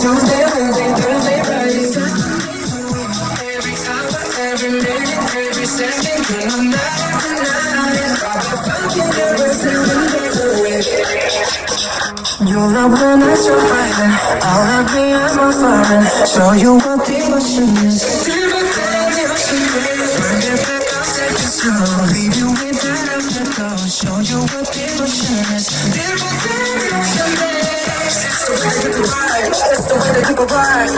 Tuesday, Wednesday, Thursday, Friday, Saturday. Every hour, every minute, every second, when I'm not tonight, fucking every single day. You love when I jump right in. I'll let me as my foreign. Show you what devotion is. Devotion is. Bring it back, I'll take it slow. Leave you with that afterglow. Show you what devotion is. Devotion is. That's the way to keep a vibe. That's the way to keep a vibe.